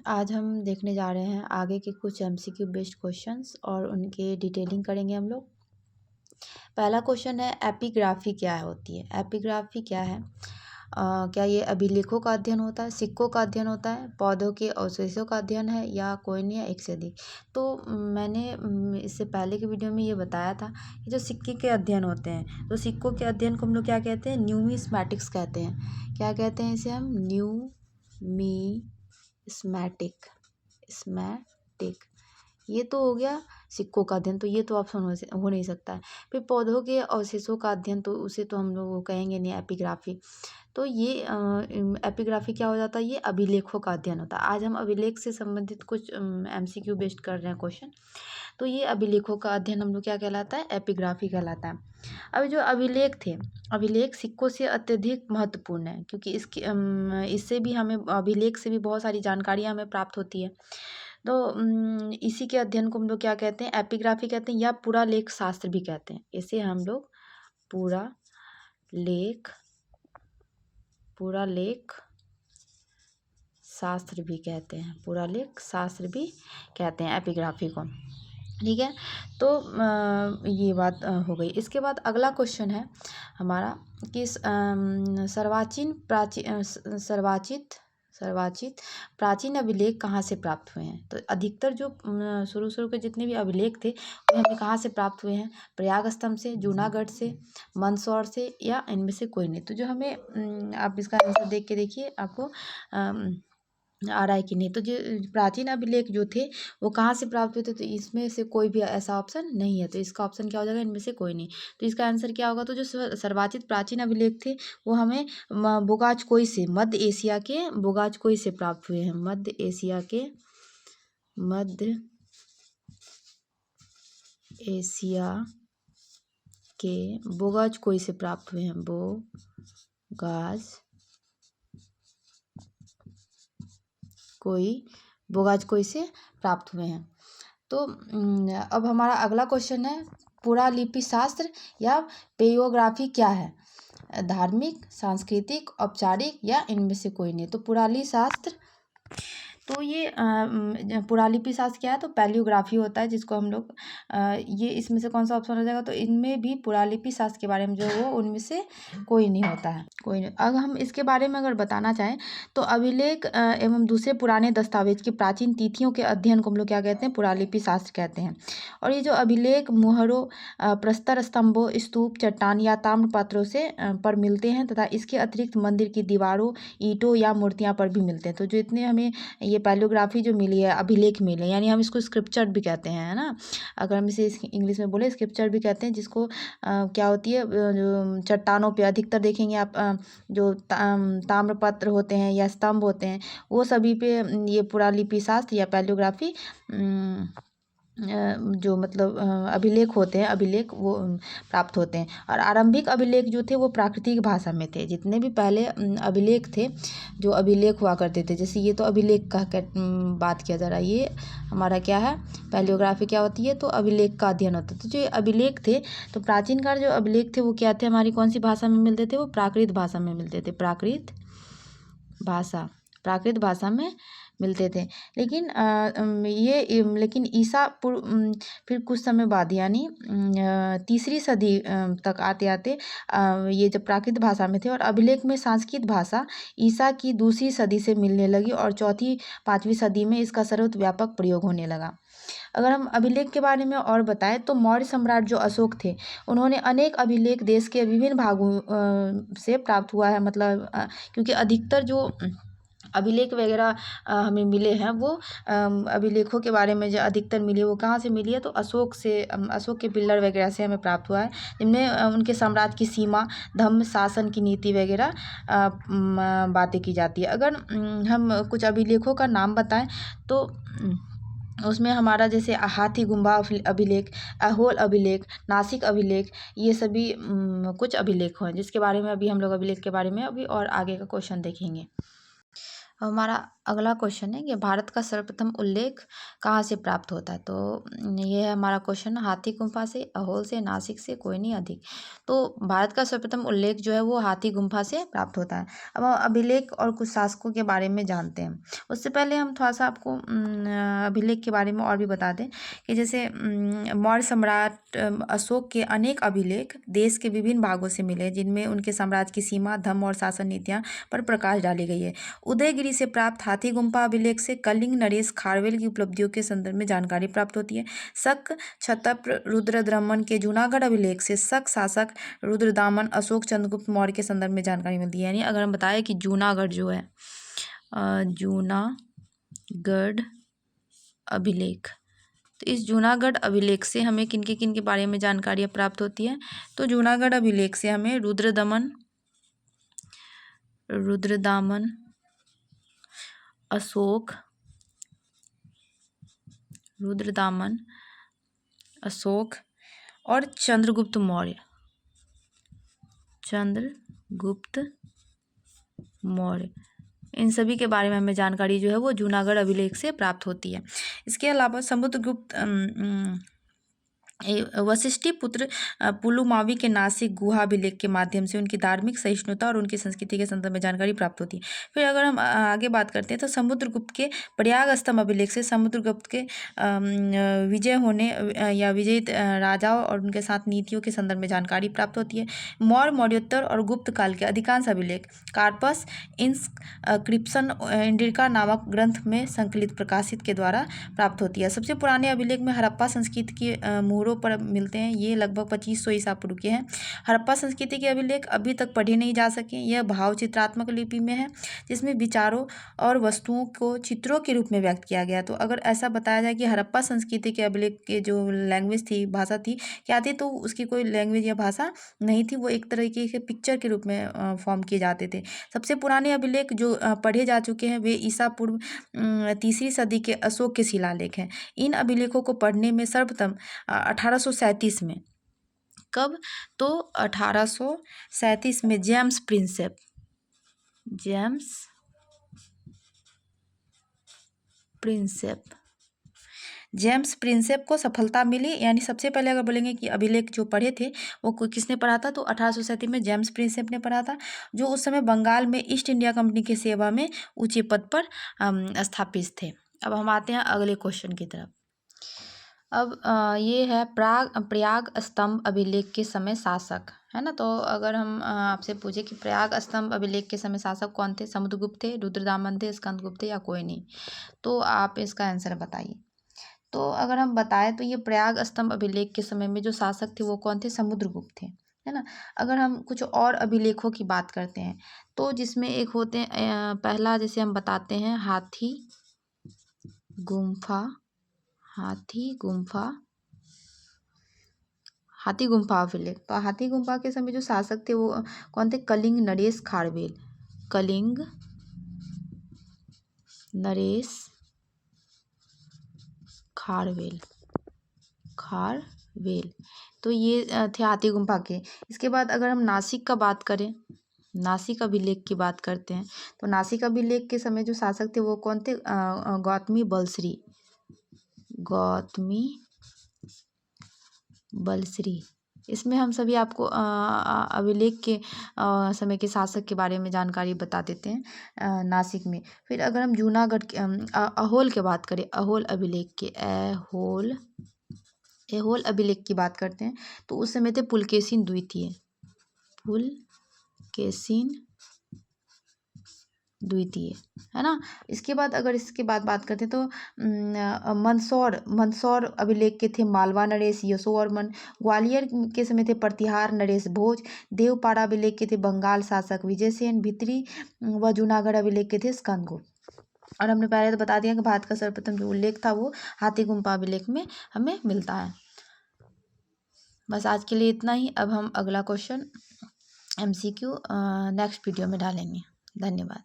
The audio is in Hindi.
आज हम देखने जा रहे हैं आगे के कुछ एमसीक्यू बेस्ड क्वेश्चंस और उनके डिटेलिंग करेंगे हम लोग। पहला क्वेश्चन है एपिग्राफी क्या होती है। एपिग्राफी क्या है? क्या ये अभिलेखों का अध्ययन होता है, सिक्कों का अध्ययन होता है, पौधों के अवशेषों का अध्ययन है, या कोई नहीं, या एक से अधिक। तो मैंने इससे पहले के वीडियो में ये बताया था कि जो सिक्के के अध्ययन होते हैं, तो सिक्कों के अध्ययन को हम लोग क्या कहते हैं, न्यूमिस्मैटिक्स कहते हैं। क्या कहते हैं इसे हम? न्यूमिस्मैटिक स्मैटिक। ये तो हो गया सिक्कों का अध्ययन, तो ये तो ऑप्शन हो नहीं सकता है। फिर पौधों के अवशेषों का अध्ययन, तो उसे तो हम लोग कहेंगे नहीं, एपिग्राफी। तो ये एपिग्राफी क्या हो जाता है? ये अभिलेखों का अध्ययन होता है। आज हम अभिलेख से संबंधित कुछ एमसीक्यू बेस्ड कर रहे हैं क्वेश्चन। तो ये अभिलेखों का अध्ययन हम लोग क्या कहलाता है? एपिग्राफी कहलाता है। अब जो अभिलेख थे, अभिलेख सिक्कों से अत्यधिक महत्वपूर्ण है, क्योंकि इससे भी हमें, अभिलेख से भी बहुत सारी जानकारियाँ हमें प्राप्त होती है। तो इसी के अध्ययन को हम लोग क्या कहते हैं? एपिग्राफी कहते हैं, या पुरालेख शास्त्र भी कहते हैं। इसे हम लोग पुरालेख शास्त्र भी कहते हैं। पुरालेख शास्त्र भी कहते हैं एपिग्राफी को। ठीक है, तो ये बात हो गई। इसके बाद अगला क्वेश्चन है हमारा कि सर्वाचित प्राचीन अभिलेख कहाँ से प्राप्त हुए हैं। तो अधिकतर जो शुरू के जितने भी अभिलेख थे वो हमें कहाँ से प्राप्त हुए हैं? प्रयाग स्तंभ से, जूनागढ़ से, मंदसौर से, या इनमें से कोई नहीं। तो जो हमें आप इसका आंसर देख के देखिए आपको आ रहा है कि नहीं। तो जो प्राचीन अभिलेख जो थे वो कहाँ से प्राप्त हुए थे, तो इसमें से कोई भी ऐसा ऑप्शन नहीं है। तो इसका ऑप्शन क्या हो जाएगा? इनमें से कोई नहीं। तो इसका आंसर क्या होगा? तो जो सर्वाचित प्राचीन अभिलेख थे वो हमें बोगाचकोई से, मध्य एशिया के बोगाचकोई से प्राप्त हुए हैं। मध्य एशिया के बोगाचकोई से प्राप्त हुए हैं। बोगाचकोई से प्राप्त हुए हैं। तो अब हमारा अगला क्वेश्चन है पुरालिपि शास्त्र या पेयोग्राफी क्या है? धार्मिक, सांस्कृतिक, औपचारिक, या इनमें से कोई नहीं। तो पुरालिपि शास्त्र, तो ये पुरालिपि शास्त्र क्या है? तो पैलियोग्राफी होता है, जिसको हम लोग ये इसमें से कौन सा ऑप्शन हो जाएगा? तो इनमें भी पुरालिपि शास्त्र के बारे में जो वो उनमें से कोई नहीं होता है, कोई नहीं। अब हम इसके बारे में अगर बताना चाहें तो अभिलेख एवं दूसरे पुराने दस्तावेज की प्राचीन तिथियों के अध्ययन को हम लोग क्या कहते हैं? पुरालिपि शास्त्र कहते हैं। और ये जो अभिलेख मुहरों, प्रस्तर स्तंभों, स्तूप, चट्टान या ताम्र पात्रों से पर मिलते हैं, तथा इसके अतिरिक्त मंदिर की दीवारों, ईंटों या मूर्तियाँ पर भी मिलते हैं। तो जो इतने हमें ये पैलियोग्राफी जो मिली है, अभिलेख मिले, यानी हम इसको स्क्रिप्चर भी कहते हैं, है ना। अगर हम इसे इंग्लिश में बोले, स्क्रिप्चर भी कहते हैं, जिसको क्या होती है, जो चट्टानों पे अधिकतर देखेंगे आप, जो ताम्रपत्र होते हैं या स्तंभ होते हैं, वो सभी पे ये पुरालिपि शास्त्र या पैलियोग्राफी जो मतलब अभिलेख होते हैं, अभिलेख वो प्राप्त होते हैं। और आरंभिक अभिलेख जो थे वो प्राकृतिक भाषा में थे। जितने भी पहले अभिलेख थे, जो अभिलेख हुआ करते थे, जैसे ये तो अभिलेख का बात किया जा रहा है, ये हमारा क्या है, पैलियोग्राफी क्या होती है? तो अभिलेख का अध्ययन होता है। तो जो अभिलेख थे, तो प्राचीन काल जो अभिलेख थे वो क्या थे, हमारी कौन सी भाषा में मिलते थे? वो प्राकृत भाषा में मिलते थे। प्राकृत भाषा में मिलते थे। लेकिन लेकिन फिर कुछ समय बाद, यानी तीसरी सदी तक आते आते ये जब प्राकृत भाषा में थे, और अभिलेख में संस्कृत भाषा ईसा की दूसरी सदी से मिलने लगी, और चौथी पाँचवीं सदी में इसका सर्वव्यापक प्रयोग होने लगा। अगर हम अभिलेख के बारे में और बताएं तो मौर्य सम्राट जो अशोक थे, उन्होंने अनेक अभिलेख देश के विभिन्न भागों से प्राप्त हुआ है। मतलब क्योंकि अधिकतर जो अभिलेख वगैरह हमें मिले हैं, वो अभिलेखों के बारे में जो अधिकतर मिली है वो कहाँ से मिली है? तो अशोक के पिल्लर वगैरह से हमें प्राप्त हुआ है, जिनमें उनके साम्राज्य की सीमा, धर्म, शासन की नीति वगैरह बातें की जाती है। अगर हम कुछ अभिलेखों का नाम बताएं तो उसमें हमारा जैसे हाथी गुम्बा अभिलेख, ऐहोल अभिलेख, नासिक अभिलेख, ये सभी कुछ अभिलेख हैं, जिसके बारे में अभी हम लोग अभिलेख के बारे में अभी और आगे का क्वेश्चन देखेंगे। हमारा अगला क्वेश्चन है कि भारत का सर्वप्रथम उल्लेख कहाँ से प्राप्त होता है। तो ये है हमारा क्वेश्चन, हाथी गुम्फा से, अहोल से, नासिक से, कोई नहीं अधिक। तो भारत का सर्वप्रथम उल्लेख जो है वो हाथी गुम्फा से प्राप्त होता है। अब हम अभिलेख और कुछ शासकों के बारे में जानते हैं। उससे पहले हम थोड़ा सा आपको अभिलेख के बारे में और भी बता दें कि जैसे मौर्य सम्राट अशोक के अनेक अभिलेख देश के विभिन्न भागों से मिले, जिनमें उनके साम्राज्य की सीमा, धर्म और शासन नीतियाँ पर प्रकाश डाली गई है। उदयगिरी से प्राप्त हाथी गुम्फा अभिलेख से कलिंग नरेश खारवेल की उपलब्धियों के संदर्भ में जानकारी प्राप्त होती है। शक क्षत्रप रुद्रदमन के जूनागढ़ अभिलेख से शक शासक रुद्रदामन अशोक चंद्रगुप्त मौर्य के संदर्भ में जानकारी मिलती है। यानी अगर हम बताएं कि जूनागढ़ जो है जूनागढ़ अभिलेख, तो इस जूनागढ़ अभिलेख से हमें किन के बारे में जानकारियाँ प्राप्त होती है। तो जूनागढ़ अभिलेख से हमें रुद्रदामन अशोक और चंद्रगुप्त मौर्य, इन सभी के बारे में हमें जानकारी जो है वो जूनागढ़ अभिलेख से प्राप्त होती है। इसके अलावा समुद्रगुप्त वशिष्ठी पुत्र पुलुमावी के नासिक गुहा अभिलेख के माध्यम से उनकी धार्मिक सहिष्णुता और उनकी संस्कृति के संदर्भ में जानकारी प्राप्त होती है। फिर अगर हम आगे बात करते हैं तो समुद्रगुप्त के प्रयाग स्तंभ अभिलेख से समुद्रगुप्त के विजय होने या विजयी राजाओं और उनके साथ नीतियों के संदर्भ में जानकारी प्राप्त होती है। मौर्य, मौर्योत्तर और गुप्त काल के अधिकांश अभिलेख कार्पस इंस्क्रिप्शन इंडिका नामक ग्रंथ में संकलित प्रकाशित के द्वारा प्राप्त होती है। सबसे पुराने अभिलेख में हड़प्पा संस्कृति के मुहरों पर मिलते हैं। ये लगभग 2500 ईसा पूर्व के हैं। हड़प्पा संस्कृति के अभिलेख अभी तक पढ़े नहीं जा सके। यह भाव चित्रात्मक लिपि में है, जिसमें विचारों और वस्तुओं को चित्रों के रूप में व्यक्त किया गया। तो अगर ऐसा बताया जाए कि हड़प्पा संस्कृति के अभिलेख के जो लैंग्वेज थी, भाषा थी, क्या थी, तो उसकी कोई लैंग्वेज या भाषा नहीं थी। वो एक तरीके के पिक्चर के रूप में फॉर्म किए जाते थे। सबसे पुराने अभिलेख जो पढ़े जा चुके हैं वे ईसा पूर्व 3री सदी के अशोक के शिलालेख हैं। इन अभिलेखों को पढ़ने में सर्वप्रथम 1837 में, कब, तो 1837 में जेम्स प्रिंसेप को सफलता मिली। यानी सबसे पहले अगर बोलेंगे कि अभिलेख जो पढ़े थे वो किसने पढ़ा था, तो 1837 में जेम्स प्रिंसेप ने पढ़ा था, जो उस समय बंगाल में ईस्ट इंडिया कंपनी की सेवा में ऊंचे पद पर स्थापित थे। अब हम आते हैं अगले क्वेश्चन की तरफ। अब ये है प्रयाग स्तंभ अभिलेख के समय शासक, है ना। तो अगर हम आपसे पूछे कि प्रयाग स्तंभ अभिलेख के समय शासक कौन थे, समुद्रगुप्त थे, रुद्रदामन थे, स्कंदगुप्त थे या कोई नहीं, तो आप इसका आंसर बताइए। तो अगर हम बताएं तो ये प्रयाग स्तंभ अभिलेख के समय में जो शासक थे वो कौन थे, समुद्रगुप्त थे, है ना। अगर हम कुछ और अभिलेखों की बात करते हैं तो जिसमें एक होते हैं पहला, जैसे हम बताते हैं हाथी गुम्फा अभिलेख। तो हाथी गुम्फा के समय जो शासक थे वो कौन थे, कलिंग नरेश खारवेल। तो ये थे हाथी गुम्फा के। इसके बाद अगर हम नासिक का बात करें, नासिक अभिलेख की बात करते हैं, तो नासिक अभिलेख के समय जो शासक थे वो कौन थे, गौतमी बलश्री। इसमें हम सभी आपको अभिलेख के समय के शासक के बारे में जानकारी बता देते हैं नासिक में। फिर अगर हम जूनागढ़ अहोल की बात करें, अहोल अभिलेख की बात करते हैं, तो उस समय थे पुलकेशिन द्वितीय, है ना। इसके बाद अगर इसके बाद बात करते हैं तो मंदसौर अभिलेख के थे मालवा नरेश यशोवर्मन। ग्वालियर के समय थे प्रतिहार नरेश भोज। देवपाड़ा अभिलेख के थे बंगाल शासक विजयसेन। भित्री व जूनागढ़ अभिलेख के थे स्कंदगुप्त। और हमने पहले तो बता दिया कि भारत का सर्वप्रथम जो उल्लेख था वो हाथी गुम्फा अभिलेख में हमें मिलता है। बस आज के लिए इतना ही। अब हम अगला क्वेश्चन MCQ नेक्स्ट वीडियो में डालेंगे। धन्यवाद।